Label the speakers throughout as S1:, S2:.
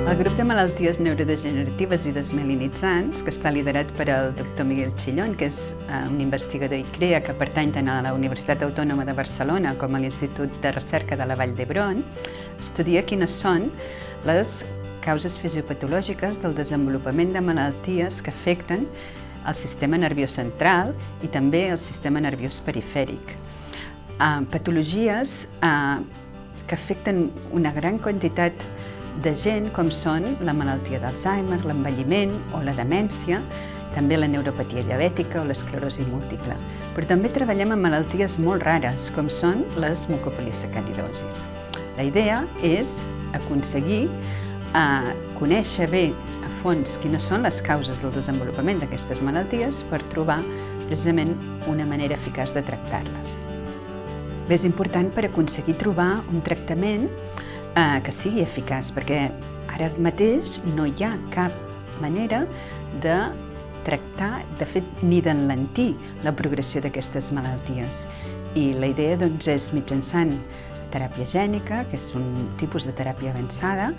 S1: El grup de malalties neurodegeneratives i desmelinitzants, que està liderat per el Dr. Miguel Chillón, que és un investigador i CREA que pertany tant a la Universitat Autònoma de Barcelona com a l'Institut de Recerca de la Vall d'Hebron, estudia quines són les causes fisiopatològiques del desenvolupament de malalties que afecten el sistema nerviós central i també el sistema nerviós perifèric. Patologies que afecten una gran quantitat de gent, com són la malaltia d'Alzheimer, l'envelliment o la demència, també la neuropatia diabètica o l'esclerosi múltiple. Però també treballem amb malalties molt rares, com són les mucopolisacaridosis. La idea és aconseguir conèixer bé a fons quines són les causes del desenvolupament d'aquestes malalties per trobar precisament una manera eficaç de tractar-les. Bé, és important per aconseguir trobar un tractament que sigui eficaç, perquè ara mateix no hi ha cap manera de tractar, de fet, ni d'enlentir la progressió d'aquestes malalties. I la idea és mitjançant teràpia gènica, que és un tipus de teràpia avançada,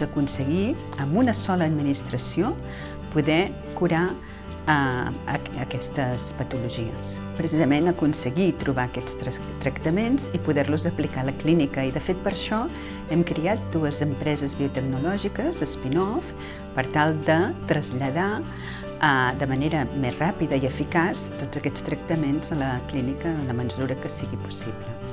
S1: aconseguir amb una sola administració poder curar aquestes patologies. Precisament aconseguir trobar aquests tractaments i poder-los aplicar a la clínica. I de fet per això hem creat dues empreses biotecnològiques, spin-off, per tal de traslladar de manera més ràpida i eficaç tots aquests tractaments a la clínica en la mesura que sigui possible.